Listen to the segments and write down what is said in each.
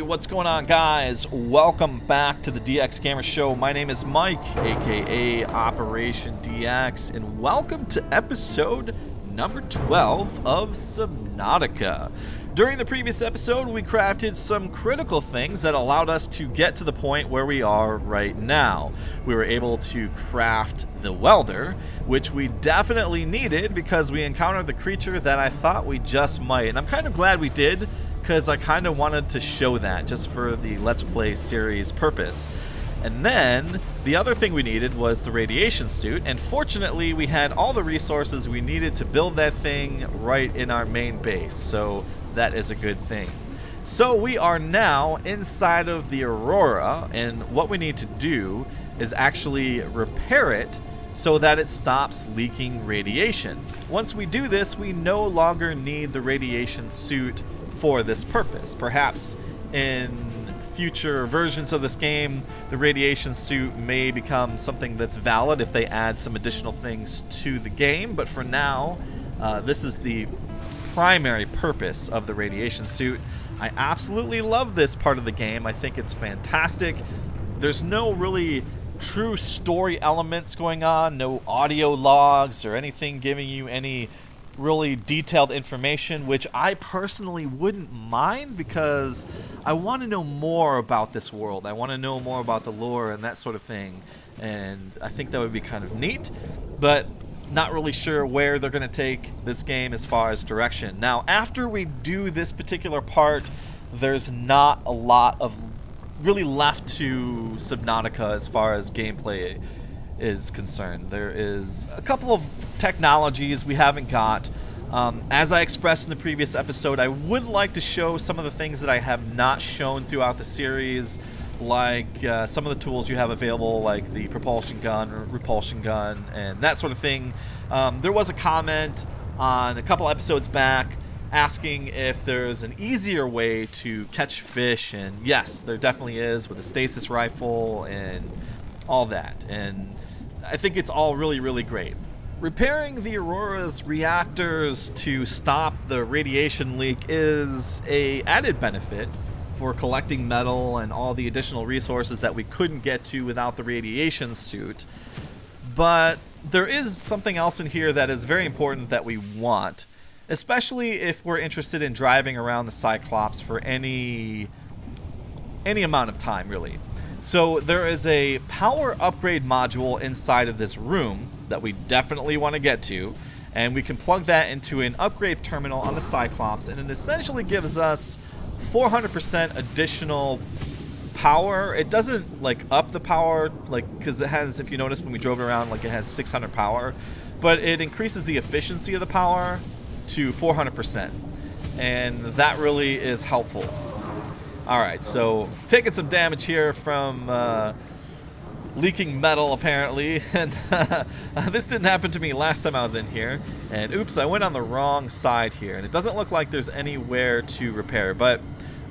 What's going on, guys? Welcome back to the DX Gamer Show. My name is Mike, aka Operation DX, and welcome to episode number 12 of Subnautica. During the previous episode, we crafted some critical things that allowed us to get to the point where we are right now. We were able to craft the welder, which we definitely needed because we encountered the creature that I thought we just might. And I'm kind of glad we did, because I kind of wanted to show that just for the Let's Play series purpose. And then the other thing we needed was the radiation suit, and fortunately we had all the resources we needed to build that thing right in our main base, so that is a good thing. So we are now inside of the Aurora, and what we need to do is actually repair it so that it stops leaking radiation. Once we do this, we no longer need the radiation suit for this purpose. Perhaps in future versions of this game, the radiation suit may become something that's valid if they add some additional things to the game, but for now, this is the primary purpose of the radiation suit. I absolutely love this part of the game. I think it's fantastic. There's no really true story elements going on, no audio logs or anything giving you any really detailed information, which I personally wouldn't mind because I want to know more about this world. I want to know more about the lore and that sort of thing, and I think that would be kind of neat, but not really sure where they're going to take this game as far as direction. Now, after we do this particular part, there's not a lot of really left to Subnautica as far as gameplay is concerned. There is a couple of technologies we haven't got. As I expressed in the previous episode, I would like to show some of the things that I have not shown throughout the series, like some of the tools you have available, like the propulsion gun or repulsion gun and that sort of thing. There was a comment on a couple episodes back asking if there's an easier way to catch fish, and yes, there definitely is, with a stasis rifle and all that, and I think it's all really, really great. Repairing the Aurora's reactors to stop the radiation leak is an added benefit for collecting metal and all the additional resources that we couldn't get to without the radiation suit. But there is something else in here that is very important that we want, especially if we're interested in driving around the Cyclops for any amount of time, really. So there is a power upgrade module inside of this room that we definitely want to get to, and we can plug that into an upgrade terminal on the Cyclops, and it essentially gives us 400% additional power. It doesn't like up the power, like, because it has, if you notice when we drove around, like it has 600 power, but it increases the efficiency of the power to 400%, and that really is helpful. Alright, so taking some damage here from leaking metal, apparently, and this didn't happen to me last time I was in here, and oops, I went on the wrong side here, and it doesn't look like there's anywhere to repair, but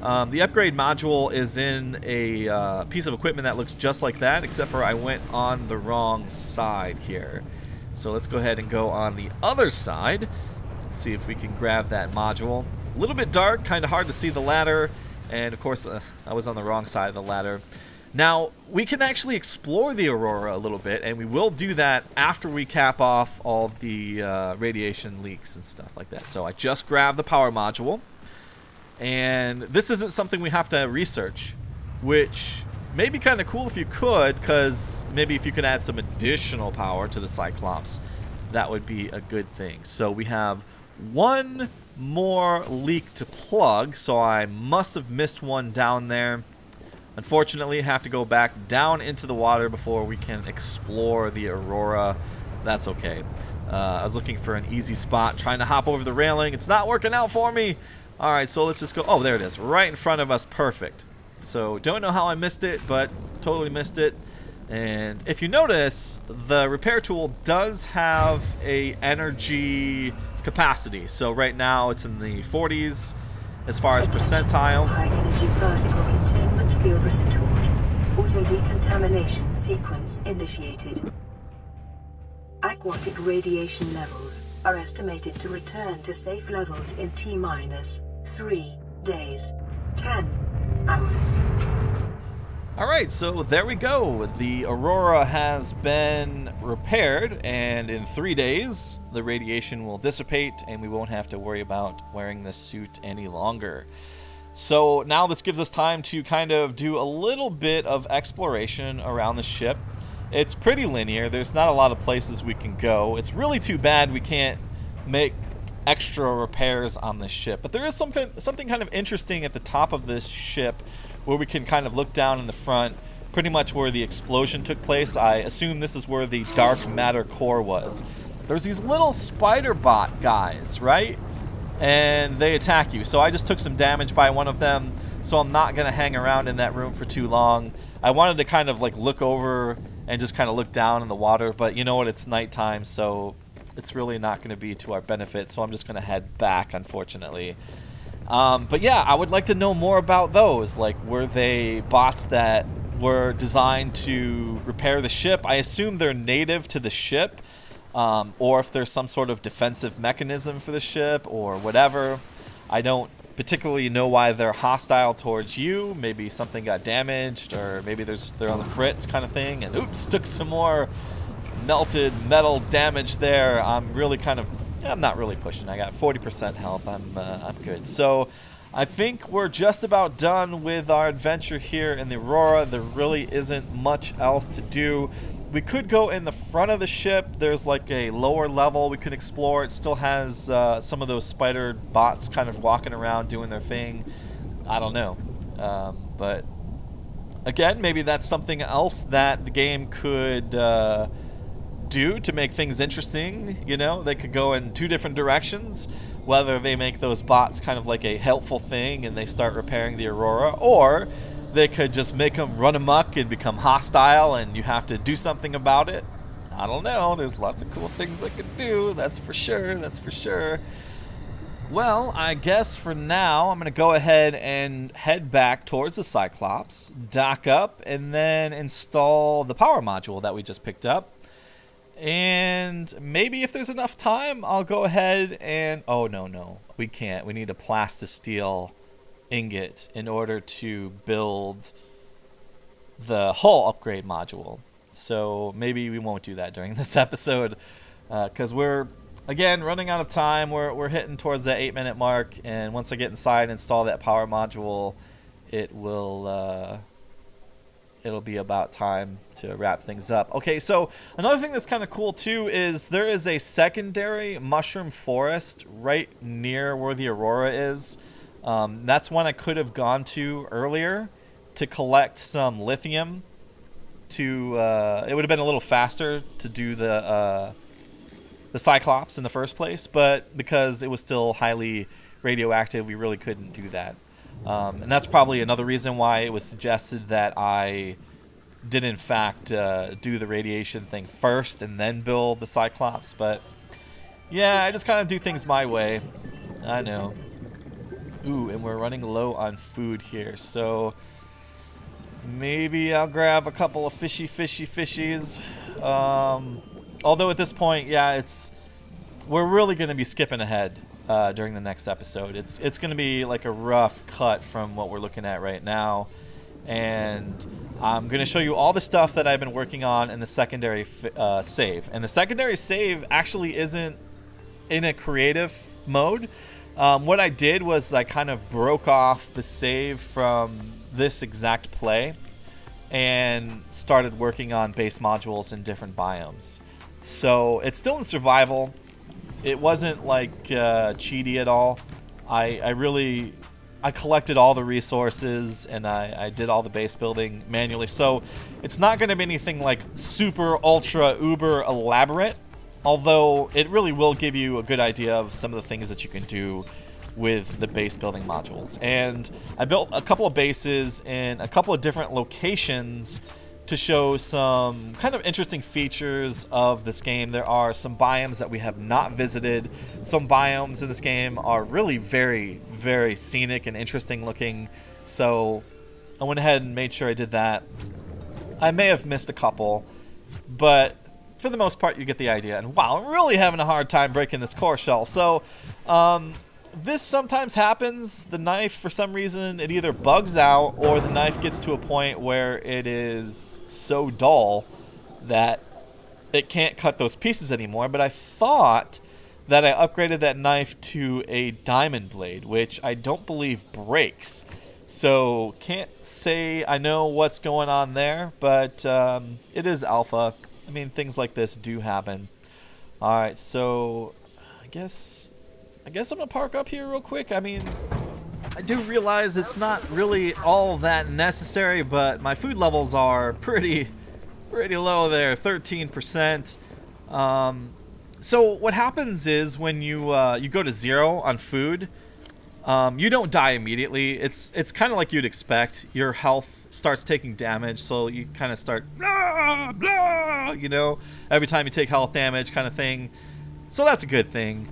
the upgrade module is in a piece of equipment that looks just like that, except for I went on the wrong side here. So let's go ahead and go on the other side. Let's see if we can grab that module. A little bit dark, kind of hard to see the ladder. And of course, I was on the wrong side of the ladder. Now, we can actually explore the Aurora a little bit, and we will do that after we cap off all the radiation leaks and stuff like that. So I just grabbed the power module, and this isn't something we have to research, which may be kind of cool if you could, because maybe if you could add some additional power to the Cyclops, that would be a good thing. So we have one more leak to plug, so I must have missed one down there. Unfortunately, I have to go back down into the water before we can explore the Aurora. That's okay. I was looking for an easy spot, trying to hop over the railing. It's not working out for me. Alright, so let's just go. Oh, there it is, right in front of us. Perfect. So don't know how I missed it, but totally missed it. And if you notice, the repair tool does have a energy capacity. So right now it's in the 40s as far as percentile. High energy particle containment field restored. Auto decontamination sequence initiated. Aquatic radiation levels are estimated to return to safe levels in T-3 days. 10, hours. Alright, so there we go. The Aurora has been repaired, and in 3 days, the radiation will dissipate, and we won't have to worry about wearing this suit any longer. So now this gives us time to kind of do a little bit of exploration around the ship. It's pretty linear. There's not a lot of places we can go. It's really too bad we can't make extra repairs on this ship. But there is something kind of interesting at the top of this ship where we can kind of look down in the front, pretty much where the explosion took place. I assume this is where the dark matter core was. There's these little spider bot guys, right? And they attack you. So I just took some damage by one of them, so I'm not going to hang around in that room for too long. I wanted to kind of like look over and just kind of look down in the water, but you know what, it's nighttime, so it's really not going to be to our benefit, so I'm just going to head back, unfortunately. But yeah, I would like to know more about those. Like, were they bots that were designed to repair the ship? I assume they're native to the ship, or if there's some sort of defensive mechanism for the ship or whatever. I don't particularly know why they're hostile towards you. Maybe something got damaged, or maybe they're on the fritz kind of thing. And oops, took some more melted metal damage there. I'm not really pushing. I got 40% health. I'm good. So I think we're just about done with our adventure here in the Aurora. There really isn't much else to do. We could go in the front of the ship. There's like a lower level we could explore. It still has some of those spider bots kind of walking around doing their thing. I don't know. But again, maybe that's something else that the game could do to make things interesting. You know, they could go in 2 different directions, whether they make those bots kind of like a helpful thing and they start repairing the Aurora, or they could just make them run amok and become hostile and you have to do something about it. I don't know. There's lots of cool things they could do, that's for sure. That's for sure. Well, I guess for now I'm going to go ahead and head back towards the Cyclops, dock up, and then install the power module that we just picked up. And maybe if there's enough time, I'll go ahead and... Oh, no. We can't. We need a plastisteel ingot in order to build the hull upgrade module. So maybe we won't do that during this episode, because we're, again, running out of time. We're hitting towards that 8-minute mark, and once I get inside and install that power module, it will... it'll be about time to wrap things up. Okay, so another thing that's kind of cool too is there is a secondary mushroom forest right near where the Aurora is. That's one I could have gone to earlier to collect some lithium. It would have been a little faster to do the Cyclops in the first place, but because it was still highly radioactive, we really couldn't do that. And that's probably another reason why it was suggested that I did in fact do the radiation thing first and then build the Cyclops. But yeah, I just kind of do things my way. I know. Ooh, and we're running low on food here, so maybe I'll grab a couple of fishies. Although at this point, yeah, we're really going to be skipping ahead during the next episode. It's going to be like a rough cut from what we're looking at right now, and I'm going to show you all the stuff that I've been working on in the secondary save. And the secondary save actually isn't in a creative mode. What I did was I kind of broke off the save from this exact play and started working on base modules in different biomes. So it's still in survival. It wasn't like cheaty at all. I collected all the resources and I did all the base building manually. So it's not going to be anything like super ultra uber elaborate, although it really will give you a good idea of some of the things that you can do with the base building modules. And I built a couple of bases in a couple of different locations to show some kind of interesting features of this game. There are some biomes that we have not visited. Some biomes in this game are really very, very scenic and interesting looking. So I went ahead and made sure I did that. I may have missed a couple, but for the most part, you get the idea. And wow, I'm really having a hard time breaking this core shell. So this sometimes happens. The knife, for some reason, it either bugs out or the knife gets to a point where it is so dull that it can't cut those pieces anymore. But I thought that I upgraded that knife to a diamond blade, which I don't believe breaks. So can't say I know what's going on there, but it is alpha. I mean, things like this do happen. All right, so I guess I'm gonna park up here real quick. I mean, I do realize it's not really all that necessary, but my food levels are pretty low there, 13%. So what happens is when you go to 0 on food, you don't die immediately. It's kind of like you'd expect. Your health starts taking damage, so you kind of start blah, blah, you know, every time you take health damage kind of thing. So that's a good thing.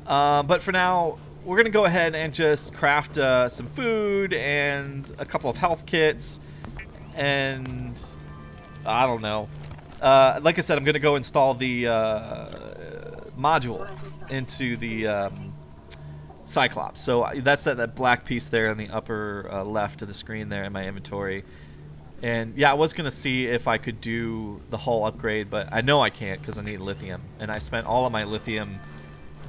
But for now, we're going to go ahead and just craft some food and a couple of health kits. And I don't know. Like I said, I'm going to go install the module into the Cyclops. So that's that black piece there in the upper left of the screen there in my inventory. And yeah, I was going to see if I could do the hull upgrade, but I know I can't because I need lithium. And I spent all of my lithium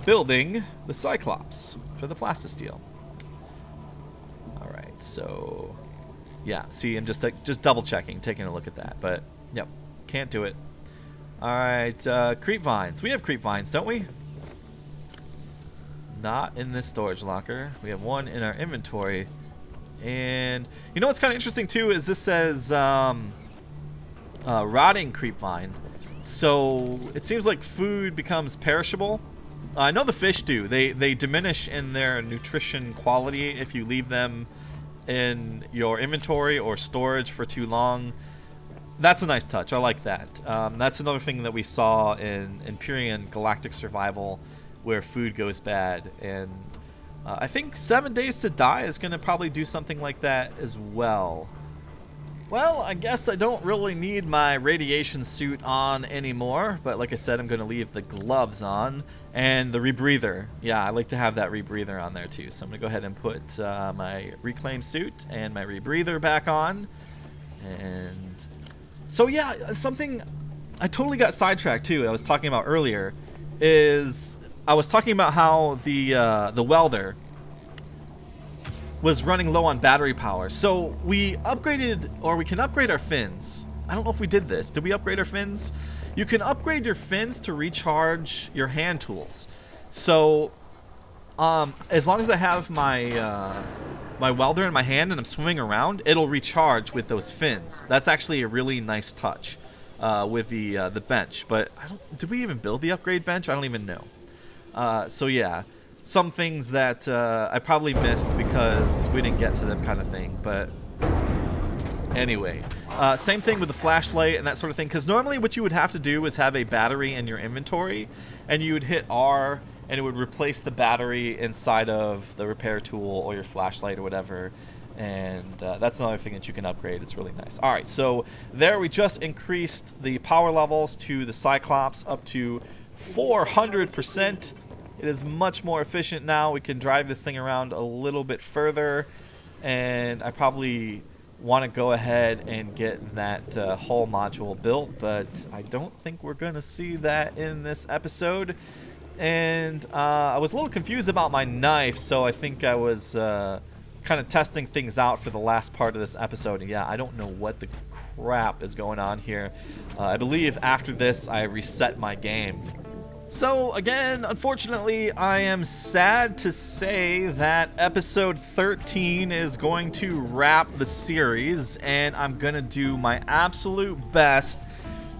building the Cyclops for the plastisteel. Alright, so yeah, see, I'm just double checking, taking a look at that, but yep, can't do it. Alright, creep vines. We have creep vines, don't we? Not in this storage locker. We have one in our inventory. And you know what's kind of interesting too is this says rotting creep vine. So it seems like food becomes perishable. I know the fish do. They diminish in their nutrition quality if you leave them in your inventory or storage for too long. That's a nice touch. I like that. That's another thing that we saw in Empyrean Galactic Survival, where food goes bad. And I think 7 Days to Die is going to probably do something like that as well. Well, I guess I don't really need my radiation suit on anymore, but like I said, I'm going to leave the gloves on and the rebreather. Yeah, I like to have that rebreather on there too, so I'm going to go ahead and put my reclaim suit and my rebreather back on. And so yeah, something I totally got sidetracked too, I was talking about earlier, is I was talking about how the welder was running low on battery power. So we upgraded, or we can upgrade our fins. I don't know if we did this. Did we upgrade our fins? You can upgrade your fins to recharge your hand tools. So as long as I have my my welder in my hand and I'm swimming around, it'll recharge with those fins. That's actually a really nice touch with the bench. But did we even build the upgrade bench? I don't even know. So yeah, some things that I probably missed because we didn't get to them, kind of thing. But anyway, same thing with the flashlight and that sort of thing, because normally what you would have to do is have a battery in your inventory, and you would hit R and it would replace the battery inside of the repair tool or your flashlight or whatever. And that's another thing that you can upgrade. It's really nice. All right, so there we just increased the power levels to the Cyclops up to 400%. It is much more efficient now. We can drive this thing around a little bit further, and I probably want to go ahead and get that hull module built, but I don't think we're going to see that in this episode. And I was a little confused about my knife, so I think I was kind of testing things out for the last part of this episode. And yeah, I don't know what the crap is going on here. I believe after this I reset my game. So again, unfortunately, I am sad to say that episode 13 is going to wrap the series, and I'm gonna do my absolute best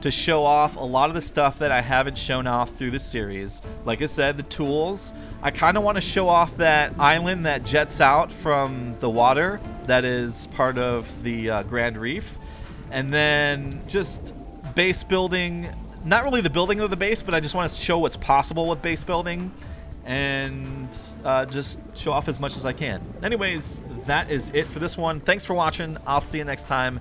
to show off a lot of the stuff that I haven't shown off through the series. Like I said, the tools. I kind of want to show off that island that jets out from the water that is part of the Grand Reef. And then just base building. Not really the building of the base, but I just want to show what's possible with base building. And just show off as much as I can. Anyways, that is it for this one. Thanks for watching. I'll see you next time.